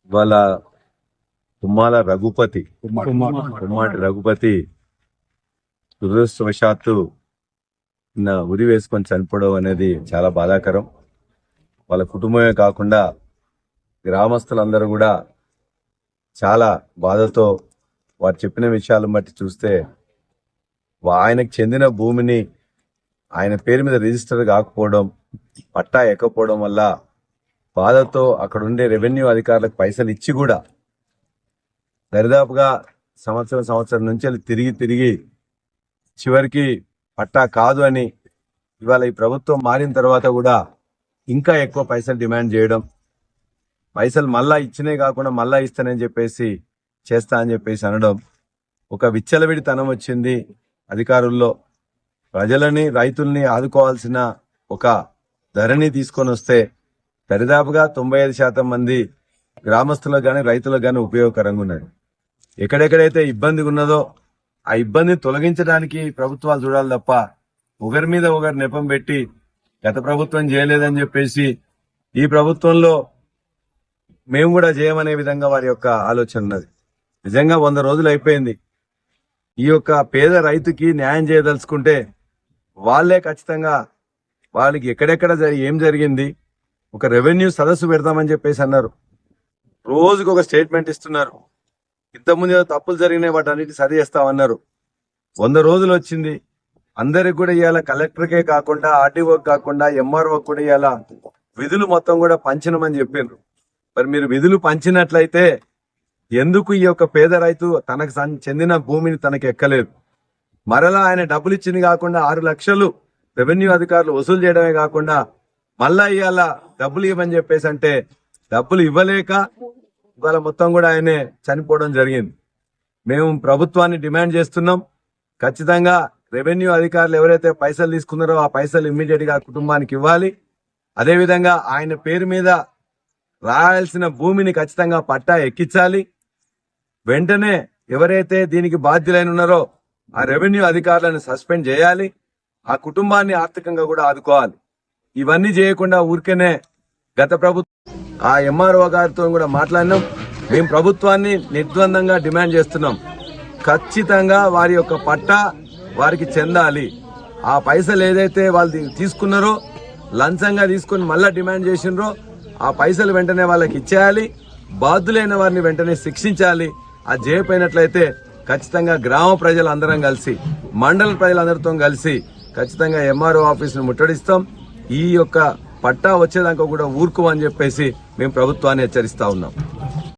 ఇవాళ తుమ్మాల రఘుపతి తుమ్మాటి రఘుపతి దురదృష్టవశాత్తు ఉరి వేసుకొని చనిపోవడం అనేది చాలా బాధాకరం. వాళ్ళ కుటుంబమే కాకుండా గ్రామస్తులందరూ కూడా చాలా బాధతో వారు చెప్పిన విషయాలను బట్టి చూస్తే ఆయనకు చెందిన భూమిని ఆయన పేరు మీద రిజిస్టర్ కాకపోవడం, పట్టా ఎక్కపోవడం వల్ల బాధతో అక్కడ ఉండే రెవెన్యూ అధికారులకు పైసలు ఇచ్చి కూడా దరిదాపుగా సంవత్సరం నుంచి తిరిగి చివరికి పట్టా కాదు అని ఇవాళ ఈ ప్రభుత్వం మారిన తర్వాత కూడా ఇంకా ఎక్కువ పైసలు డిమాండ్ చేయడం, పైసలు మళ్ళా ఇచ్చినే కాకుండా మళ్ళా ఇస్తానని చెప్పేసి చేస్తా అని చెప్పేసి అనడం, ఒక విచ్చలవిడితనం వచ్చింది అధికారుల్లో. ప్రజలని రైతుల్ని ఆదుకోవాల్సిన ఒక ధరని తీసుకొని వస్తే దరిదాపుగా 95% మంది గ్రామస్తులకు గాని రైతులకు గాని ఉపయోగకరంగా ఉన్నది. ఎక్కడెక్కడైతే ఇబ్బంది ఉన్నదో ఆ ఇబ్బందిని తొలగించడానికి ప్రభుత్వాలు చూడాలి తప్ప ఒకరి మీద ఒకరు నెపం పెట్టి గత ప్రభుత్వం చేయలేదని చెప్పేసి ఈ ప్రభుత్వంలో మేము కూడా చేయమనే విధంగా వారి యొక్క ఆలోచన ఉన్నది. నిజంగా 100 రోజులు అయిపోయింది. ఈ యొక్క పేద రైతుకి న్యాయం చేయదలుచుకుంటే వాళ్లే ఖచ్చితంగా వాళ్ళకి ఎక్కడెక్కడ ఏం జరిగింది ఒక రెవెన్యూ సదస్సు పెడతామని చెప్పేసి అన్నారు. రోజుకు ఒక స్టేట్మెంట్ ఇస్తున్నారు. ఇంతకుముందు ఏదో తప్పులు జరిగినాయి వాటన్నిటి సరి చేస్తామన్నారు. 100 రోజులు వచ్చింది. అందరికి కూడా ఇవాళ కలెక్టర్కే కాకుండా ఆర్టీఓకి కాకుండా ఎంఆర్ఓకి కూడా ఇవాళ విధులు మొత్తం కూడా పంచినమని చెప్పిండ్రు. మరి మీరు విధులు పంచినట్లయితే ఎందుకు ఈ యొక్క పేద రైతు తనకు చెందిన భూమిని తనకు ఎక్కలేదు? మరలా ఆయన డబ్బులు ఇచ్చింది కాకుండా 6 లక్షలు రెవెన్యూ అధికారులు వసూలు చేయడమే కాకుండా మళ్ళా ఇవాళ డబ్బులు ఇవ్వమని చెప్పేసి అంటే డబ్బులు ఇవ్వలేక ఇవాళ మొత్తం కూడా ఆయనే చనిపోవడం జరిగింది. మేము ప్రభుత్వాన్ని డిమాండ్ చేస్తున్నాం, ఖచ్చితంగా రెవెన్యూ అధికారులు ఎవరైతే పైసలు తీసుకున్నారో ఆ పైసలు ఇమ్మీడియట్ గా కుటుంబానికి ఇవ్వాలి. అదేవిధంగా ఆయన పేరు మీద రాయాల్సిన భూమిని ఖచ్చితంగా పట్టా ఎక్కించాలి. వెంటనే ఎవరైతే దీనికి బాధ్యులైన ఉన్నారో ఆ రెవెన్యూ అధికారులను సస్పెండ్ చేయాలి. ఆ కుటుంబాన్ని ఆర్థికంగా కూడా ఆదుకోవాలి. ఇవన్నీ చేయకుండా ఊరికేనే గత ప్రభుత్వం ఆ ఎంఆర్ఓ గారితో కూడా మాట్లాడినాం. మేము ప్రభుత్వాన్ని నిర్ద్వందంగా డిమాండ్ చేస్తున్నాం, ఖచ్చితంగా వారి యొక్క పట్టా వారికి చెందాలి. ఆ పైసలు ఏదైతే వాళ్ళు తీసుకున్నారో లంచంగా తీసుకుని మళ్ళా డిమాండ్ చేసినారో ఆ పైసలు వెంటనే వాళ్ళకి ఇచ్చేయాలి. బాధ్యులైన వారిని వెంటనే శిక్షించాలి. అది చేయకపోయినట్లయితే ఖచ్చితంగా గ్రామ ప్రజలందరం కలిసి మండల ప్రజలందరితో కలిసి ఖచ్చితంగా ఎంఆర్ఓ ఆఫీసును ముట్టడిస్తాం. ఈ యొక్క పట్టా వచ్చేదాకా కూడా ఊరుకోమని చెప్పేసి మేము ప్రభుత్వాన్ని హెచ్చరిస్తా ఉన్నాం.